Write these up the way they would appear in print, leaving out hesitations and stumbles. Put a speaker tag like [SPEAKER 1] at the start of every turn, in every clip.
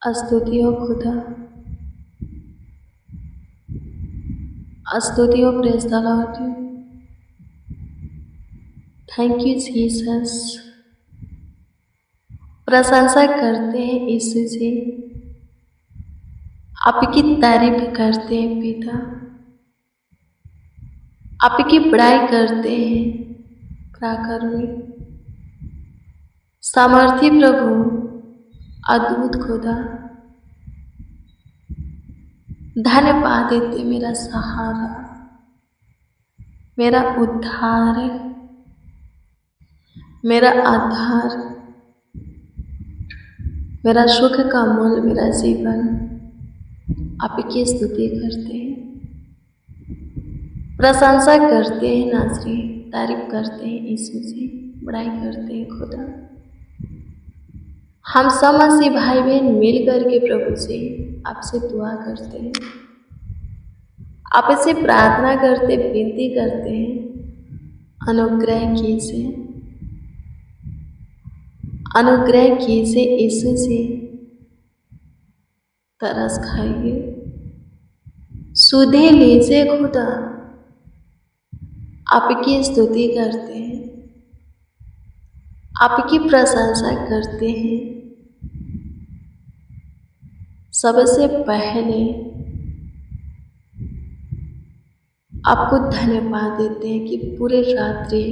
[SPEAKER 1] स्तुति हो खुदा, स्तुति हो praise the Lord. Thank you Jesus. प्रशंसा करते हैं यीशु जी, आपकी तारीफ करते हैं पिता, आपकी बड़ाई करते हैं पराक्रमी सामर्थी प्रभु, अद्भुत खुदा। धन्यवाद देते मेरा सहारा, मेरा उद्धार, मेरा आधार, मेरा सुख का मूल, मेरा जीवन आपकी स्तुति करते हैं, प्रशंसा करते हैं नाज़री, तारीफ करते हैं यीशु जी, बड़ाई करते हैं खुदा। हम सब मसीह भाई बहन मिल करके प्रभु से आपसे दुआ करते हैं, आपसे प्रार्थना करते, विनती करते हैं, अनुग्रह कीजिए, अनुग्रह कीजिए यीशु जी, तरस खाइए, सुधे लीजिए खुदा। आपकी स्तुति करते हैं, आपकी प्रशंसा करते हैं। सबसे पहले आपको धन्यवाद देते हैं कि पूरे रात्रि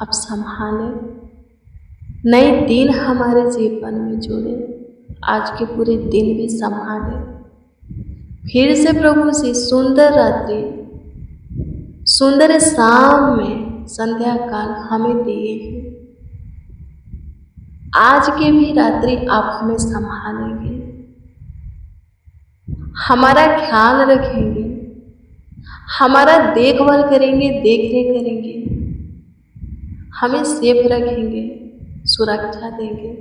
[SPEAKER 1] आप संभालें, नए दिन हमारे जीवन में जोड़े, आज के पूरे दिन भी संभालें। फिर से प्रभु से सुंदर रात्रि, सुंदर शाम में संध्या काल हमें दिए हैं। आज के भी रात्रि आप हमें संभालेंगे, हमारा ख्याल रखेंगे, हमारा देखभाल करेंगे, देखरेख करेंगे, हमें सेफ रखेंगे, सुरक्षा देंगे,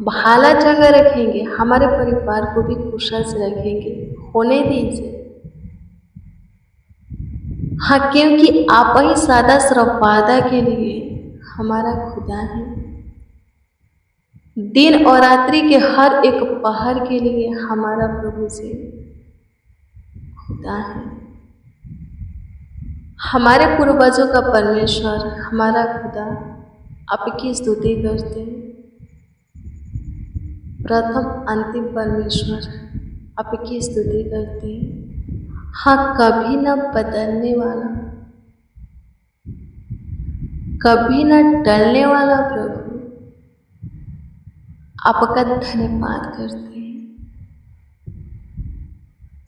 [SPEAKER 1] भाला चंगा रखेंगे, हमारे परिवार को भी कुशल से रखेंगे। होने दीजिए, हाँ, क्योंकि आप ही सदा सर्वदा के लिए हमारा खुदा है। दिन और रात्रि के हर एक पहर के लिए हमारा प्रभु से खुदा है। हमारे पूर्वजों का परमेश्वर हमारा खुदा, आपकी स्तुति करते हैं। प्रथम अंतिम परमेश्वर आपकी स्तुति करते हैं। हाँ, कभी न बदलने वाला, कभी न टलने वाला प्रभु, आपका धन्यवाद करते हैं।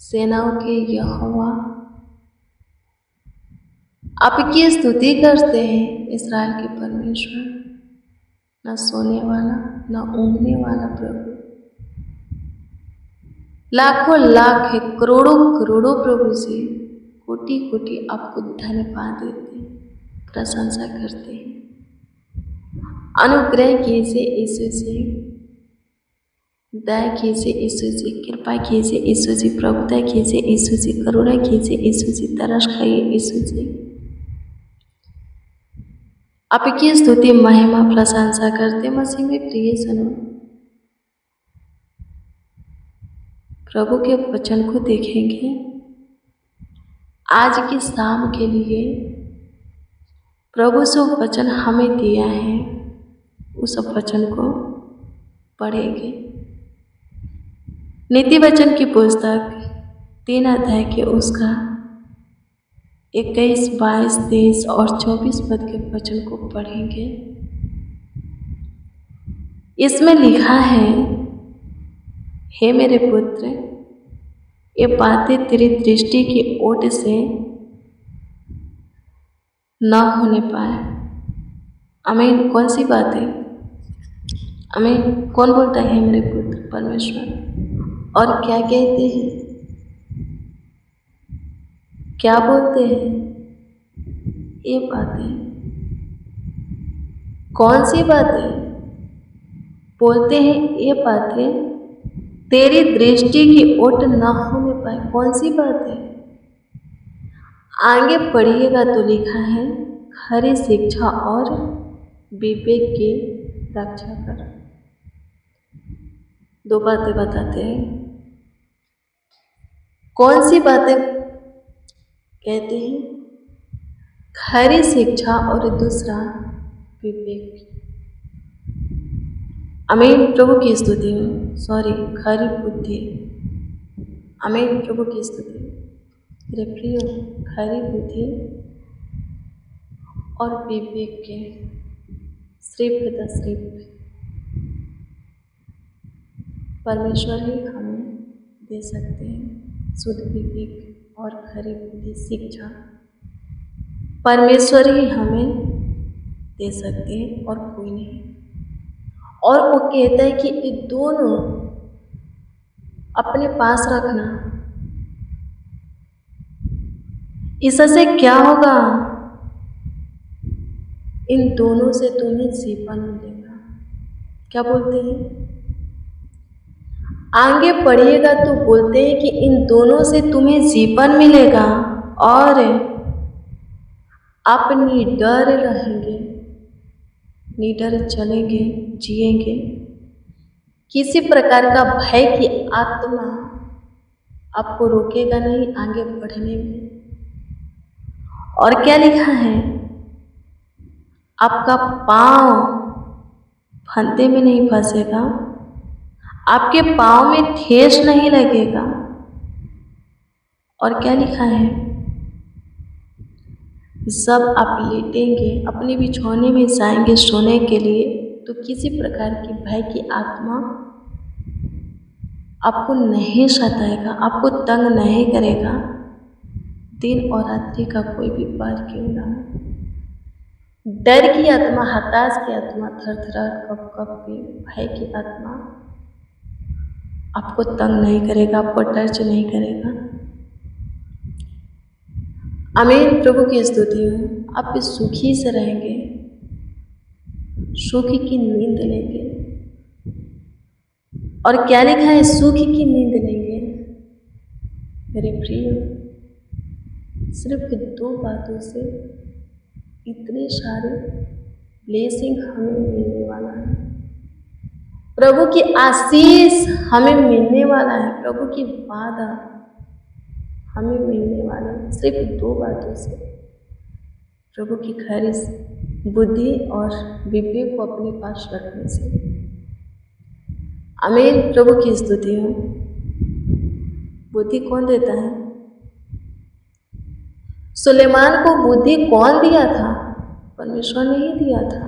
[SPEAKER 1] सेनाओं के यहोवा आपकी स्तुति करते हैं। इस्राएल के परमेश्वर, न सोने वाला न ऊँघने वाला प्रभु, लाखों लाख है, करोड़ों करोड़ों प्रभु से कोटि कोटि आपको धन्यवाद देते हैं, प्रशंसा करते हैं। अनुग्रह कीजिए यीशु जी, दया कीजिए यीशु जी, कृपा कीजिए यीशु जी, प्रभुता कीजिए यीशु जी, करुणा कीजिए यीशु जी, तरस खाइए यीशु जी। आपकी स्तुति महिमा प्रशंसा करते मसीह में प्रिय सुनो। प्रभु के वचन को देखेंगे। आज की शाम के लिए प्रभु से वचन हमें दिया है, उस वचन को पढ़ेंगे। नीति वचन की पुस्तक 3 अध्याय के उसका 21, 22, 23 और 24 पद के वचन को पढ़ेंगे। इसमें लिखा है, हे मेरे पुत्र, ये बातें तेरी दृष्टि की ओट से न होने पाए। आमीन। कौन सी बातें? आमीन। कौन बोलता है मेरे पुत्र? परमेश्वर। और क्या कहते हैं? क्या बोलते हैं? ये बातें। कौन सी बातें बोलते हैं? ये बातें तेरी दृष्टि की ओट न होने पाए। कौन सी बातें? आगे पढ़िएगा तो लिखा है, खरी शिक्षा और विवेक की रक्षा कर। दो बातें बताते हैं। कौन सी बातें कहते हैं? खरी शिक्षा और दूसरा विवेक। आमीन, प्रभु की स्तुति हो। सॉरी, खरी बुद्धि। आमीन, प्रभु की स्तुति। मेरे प्रिय, खरी बुद्धि और विवेक के सिर्फ परमेश्वर ही हमें दे सकते हैं। शुद्ध विवेक और खरी बुद्धि शिक्षा परमेश्वर ही हमें दे सकते हैं और कोई नहीं। और वो कहता है कि ये दोनों अपने पास रखना। इससे क्या होगा? इन दोनों से तुम्हें जीवन मिलेगा। क्या बोलते हैं? आगे पढ़िएगा तो बोलते हैं कि इन दोनों से तुम्हें जीवन मिलेगा और आप निडर रहेंगे, निडर चलेंगे, जिएंगे। किसी प्रकार का भय की आत्मा आपको रोकेगा नहीं आगे बढ़ने में। और क्या लिखा है? आपका पांव फंदे में नहीं फंसेगा, आपके पांव में ठेस नहीं लगेगा। और क्या लिखा है? जब आप लेटेंगे, अपने बिछौने में जाएंगे सोने के लिए, तो किसी प्रकार की भय की आत्मा आपको नहीं सताएगा, आपको तंग नहीं करेगा। दिन और रात्रि का कोई भी पार क्यों ना हो। डर की आत्मा, हताश की आत्मा, थरथराहट, कप की, भय की आत्मा आपको तंग नहीं करेगा, आपको टच नहीं करेगा। आमीन, प्रभु की स्तुति हो। आप सुखी से रहेंगे, सुख की नींद लेंगे। और क्या लिखा है? सुख की नींद लेंगे। मेरे प्रिय, सिर्फ दो बातों से इतने सारे ब्लेसिंग हमें मिलने वाला है। प्रभु की आशीष हमें मिलने वाला है, प्रभु की वादा हमें मिलने वाला है। सिर्फ दो बातों से, प्रभु की खरी बुद्धि और विवेक को अपने पास रखने से। आमीन, प्रभु की स्तुति हो। बुद्धि कौन देता है? सुलेमान को बुद्धि कौन दिया था? परमेश्वर ने ही दिया था।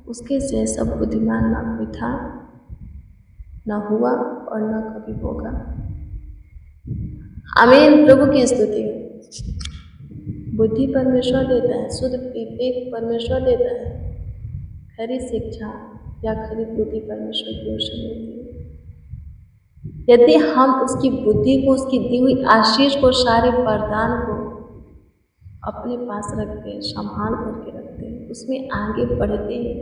[SPEAKER 1] उसके जैसा बुद्धिमान ना कोई था, ना हुआ और ना कभी होगा। आमीन, प्रभु की स्तुति। बुद्धि परमेश्वर देता है, शुद्ध विवेक परमेश्वर देता है, खरी शिक्षा या खरी बुद्धि परमेश्वर की ओर से मिलती है। यदि हम उसकी बुद्धि को, उसकी दी हुई आशीष को, सारे वरदान को अपने पास रखते हैं, संभाल करके रखते हैं, उसमें आगे बढ़ते हैं,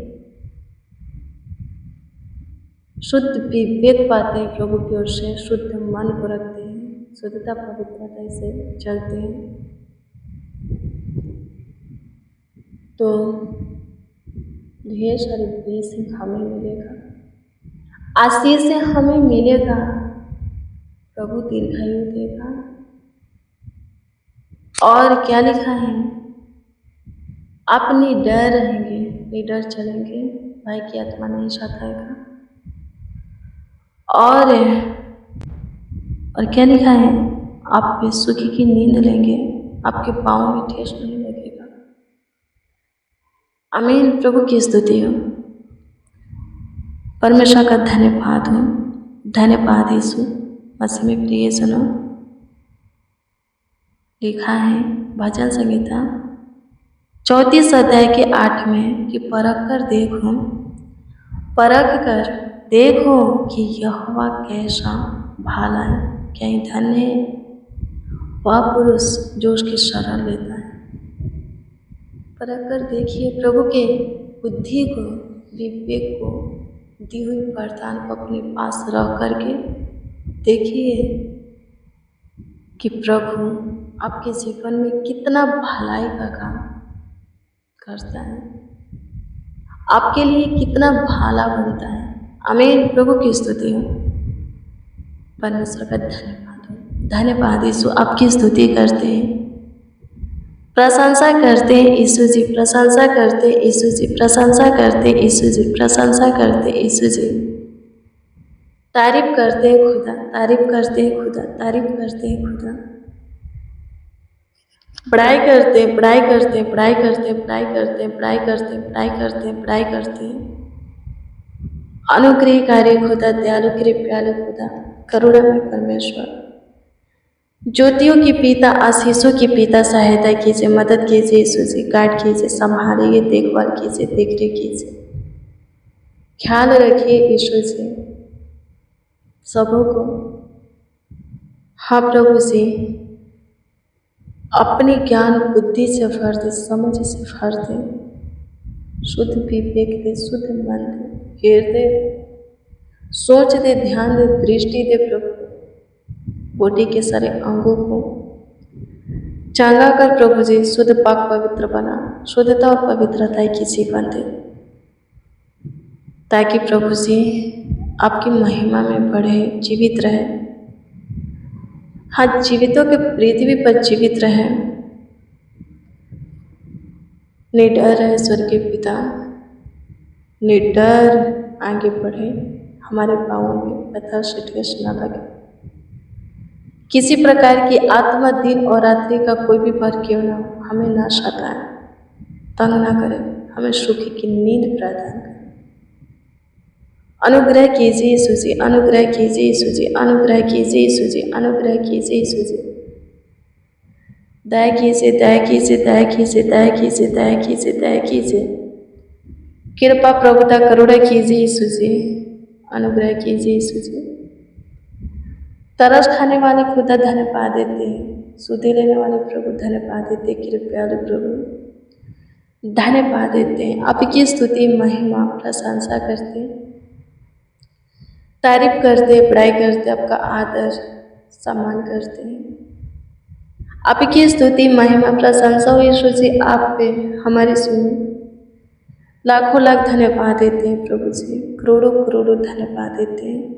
[SPEAKER 1] शुद्ध विवेक पाते हैं प्रभु की ओर से, शुद्ध मन को रखते हैं, शुद्धता पवित्रता से चलते हैं, तो ढेर सारी ब्लेसिंग हमें मिलेगा, आशीष से हमें मिलेगा। प्रभु दीर्घायु देगा। और क्या लिखा है? आप निडर रहेंगे, निडर चलेंगे, भय की आत्मा नहीं सताएगा। और क्या लिखा है? आप सुखी की नींद लेंगे, आपके पाँव में ठेस नहीं लगेगा। आमीन, प्रभु की स्तुति हो। परमेश्वर का धन्यवाद हो, धन्यवाद यीशु मसीह में। प्रिय सुनो, लिखा है भजन संहिता 34 अध्याय के 8 में कि परख कर देखो कि यहोवा कैसा भाला है, क्या ही धन्य है वह पुरुष जो उसकी शरण लेता है। परख कर देखिए, प्रभु के बुद्धि को, विवेक को, दी हुई वरदान को अपने पास रख करके देखिए कि प्रभु आपके जीवन में कितना भलाई का काम करता है, आपके लिए कितना भाला बनता है। आमीन, प्रभु की स्तुति हो। परमेश्वर का धन्यवाद हो। धन्यवाद यीशु, आपकी स्तुति करते हैं, प्रशंसा करते हैं यीशु जी, प्रशंसा करते हैं यीशु जी, प्रशंसा करते हैं यीशु जी, प्रशंसा करते हैं यीशु जी। तारीफ करते हैं खुदा, तारीफ करते हैं खुदा, तारीफ करते हैं खुदा। पढ़ाई करते हैं, पढ़ाई करते हैं, पढ़ाई करते हैं, पढ़ाई करते हैं, पढ़ाई करते हैं, पढ़ाई करते हैं, पढ़ाई करते हैं। अनुग्रहकारी खुदा, दयालु कृपालु खुदा, करुणामय परमेश्वर, ज्योतियों की पिता, आशीषों की पिता, सहायता कीजिए, मदद कीजिए यीशु जी, गाइड कीजिए, संभालिए, देखभाल कीजिए, देखरेख कीजिए, ख्याल रखिए यीशु जी सबों को। हाँ प्रभु जी, अपनी ज्ञान बुद्धि से भर दे, समझ से भर दे, शुद्ध विवेक दे, शुद्ध मन दे, हृदय सोच दे, ध्यान दे, दृष्टि दे प्रभु। बॉडी के सारे अंगों को चंगा कर प्रभु जी, शुद्ध पाक पवित्र बना, शुद्धता और पवित्रता की जीवन दे, ताकि प्रभु जी आपकी महिमा में बढ़े, जीवित रहे। हाँ, जीवितों के पृथ्वी पर जीवित रहे, निडर रहे स्वर्गीय पिता, निडर आगे बढ़े, हमारे पाँवों में पत्थर से ठेस न लगे। किसी प्रकार की आत्मा दिन और रात्रि का कोई भी भर क्यों ना हो, हमें ना सताए, तंग ना करे, हमें सुखी की नींद प्रदान करे। अनुग्रह कीजिए यीशु जी, अनुग्रह कीजिए यीशु जी, अनुग्रह कीजिए यीशु जी, अनुग्रह कीजिए यीशु जी। दया कीजिए, दया कीजिए, दया कीजिए, दया कीजिए, दया कीजिए, दया कीजिए, कृपा प्रभुता करुणा कीजिए यीशु जी, अनुग्रह कीजिए यीशु जी। तरस खाने वाले खुदा धन्यवाद देते हैं, सुधि लेने वाले प्रभु धन्यवाद देते हैं, कृपयालु प्रभु धन्यवाद देते हैं, आपकी स्तुति महिमा प्रशंसा करते हैं, तारीफ करते हैं, बड़ाई करते हैं, आपका आदर सम्मान करते हैं। आपकी स्तुति महिमा प्रशंसा हो यीशु जी, आप पे हमारी सुनी। लाखों लाख धन्यवाद देते हैं प्रभु जी, करोड़ों करोड़ों धन्यवाद देते हैं।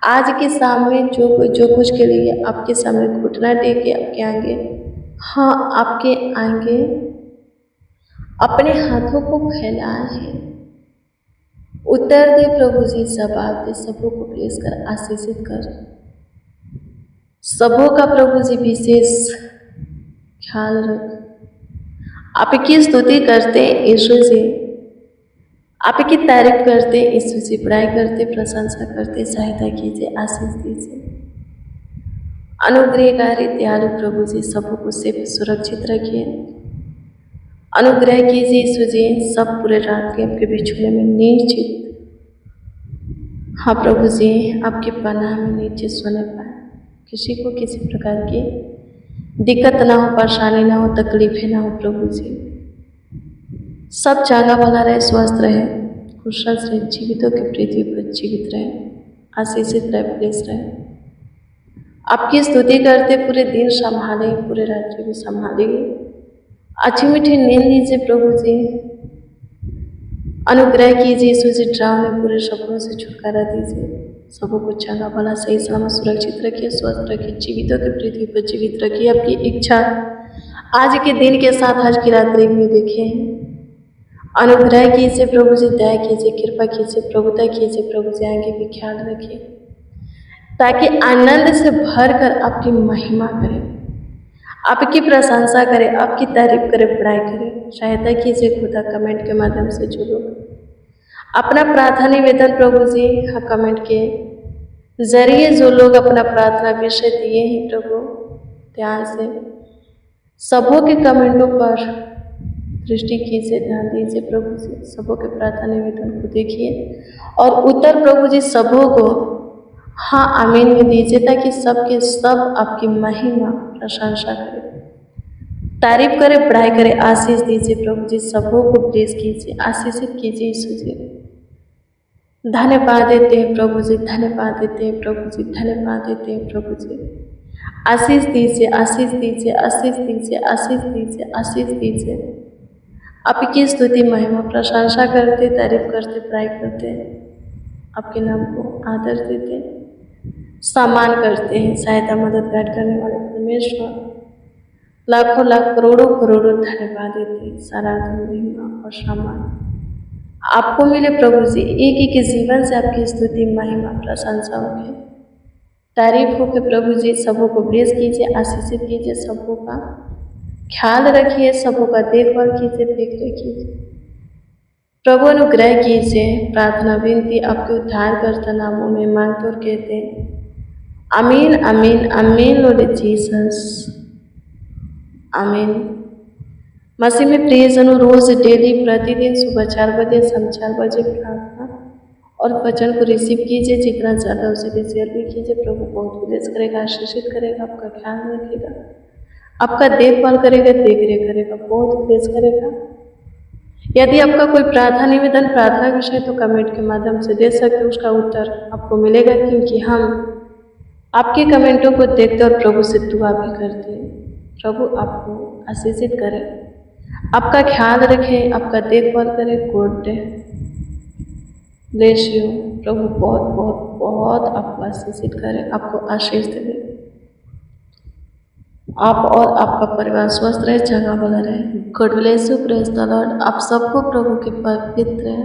[SPEAKER 1] आज के सामने जो कुछ के लिए आपके सामने घुटना टेके आपके आगे, हाँ आपके आगे अपने हाथों को फैलाए हैं, उत्तर दे प्रभु जी, जवाब दे, सबों को प्रेस कर, आशीषित कर, सबों का प्रभु जी विशेष ख्याल रख। आपकी स्तुति करते यीशु जी, आपकी तारीफ करते यीशु जी, बड़ाई करते, प्रशंसा करते, सहायता कीजिए, आशीष दीजिए। अनुग्रहकारी दयालु प्रभु जी, सबों को सेफ सुरक्षित रखिए। अनुग्रह कीजिए यीशु जी, सब पूरे रात के आपके बिछुने में निश्चित, हाँ प्रभु जी, आपके पनाह में नीचे सोने पाए, किसी को किसी प्रकार की दिक्कत ना हो, परेशानी ना हो, तकलीफें ना हो प्रभु जी। सब चंगा भला रहे, स्वस्थ रहे, खुशहाल रहे, जीवितों की पृथ्वी पर जीवित रहे, आशीषित रहे, प्रेस रहे। आपकी स्तुति करते पूरे दिन संभाले, पूरे रात्रि भी संभालिए, अच्छी मीठी नींद लीजिए प्रभु जी। अनुग्रह कीजिए यीशु जी, डरावने पूरे सपनों से छुटकारा दीजिए, सबों को चंगा भला सही सलामत सुरक्षित रखिए, स्वस्थ रखिए, जीवितों की पृथ्वी पर जीवित रखिए। आपकी इच्छा आज के दिन के साथ आज की रात्रि में देखें। अनुग्रह कीजिए प्रभु जी, दया कीजिए, कृपा कीजिए, प्रभुता कीजिए प्रभु जी, आगे भी ख्याल रखिए, ताकि आनंद से भर कर आपकी महिमा करें, आपकी प्रशंसा करें, आपकी तारीफ करें, बड़ाई करें। सहायता कीजिए खुदा, कमेंट के माध्यम से जो लोग अपना प्रार्थना निवेदन प्रभु जी, हाँ कमेंट के जरिए जो लोग अपना प्रार्थना विषय दिए हैं प्रभु, ध्यान से सबों के कमेंटों पर दृष्टि कीजिए, ध्यान दीजिए प्रभु जी, सबों के प्रार्थना निवेदन को देखिए और उत्तर प्रभु जी सबों को हाँ आमीन में दीजिए, ताकि सबके सब आपकी महिमा प्रशंसा करें, तारीफ करें, बड़ाई करें, आशीष दीजिए प्रभु जी, सबों को प्रेस कीजिए, आशीषित कीजिए यीशु जी। धन्यवाद देते हैं प्रभु जी, धन्यवाद देते हैं प्रभु जी, धन्यवाद देते हैं प्रभु जी। आशीष दीजिए, आशीष दीजिए, आशीष दीजिए, आशीष दीजिए, आशीष दीजिए। आपकी स्तुति महिमा प्रशंसा करते, तारीफ करते, बड़ाई करते, आपके नाम को आदर देते, सम्मान करते हैं। सहायता मदद गाइड करने वाले परमेश्वर, लाखों लाख करोड़ों करोड़ों धन्यवाद देते हैं। सारा महिमा और सम्मान आपको मिले प्रभु जी। एक एक के जीवन से आपकी स्तुति महिमा प्रशंसा होगी, तारीफ हो के प्रभु जी। सबों को ब्लेस कीजिए, आशीषित कीजिए, सबों का ख्याल रखिए, सबों का देखभाल कीजिए, देख रेख कीजिए प्रभु। अनुग्रह कीजिए। प्रार्थना विनती आपके उद्धारकर्ता नामों में मांगते और कहते हैं आमीन आमीन आमीन लॉर्ड जीसस, आमीन। मसीह में प्रियजनों, रोज डेली प्रतिदिन सुबह 4 बजे, शाम 4 बजे प्रार्थना और वचन को रिसीव कीजिए। जितना ज़्यादा उसे भी शेयर भी कीजिए। प्रभु बहुत ब्लेस करेगा, आशीषित करेगा, आपका ख्याल रखेगा, आपका देखभाल करेगा, देख रेख करेगा, बहुत ब्लेस करेगा। यदि आपका कोई प्रार्थना निवेदन, प्रार्थना विषय तो कमेंट के माध्यम से दे सकते, उसका उत्तर आपको मिलेगा, क्योंकि हम आपके कमेंटों को देखते और प्रभु से दुआ भी करते हैं। प्रभु आपको आशीषित करे, आपका ख्याल रखे, आपका देखभाल करे। God bless you. प्रभु बहुत बहुत बहुत आपको आशीषित करे, आपको आशीष दे। आप और आपका परिवार स्वस्थ रहे, जगह बना रहे। God bless you, praise the Lord. आप सबको प्रभु के पवित्र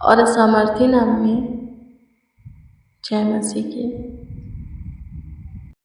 [SPEAKER 1] और सामर्थी नाम में जय मसीह की।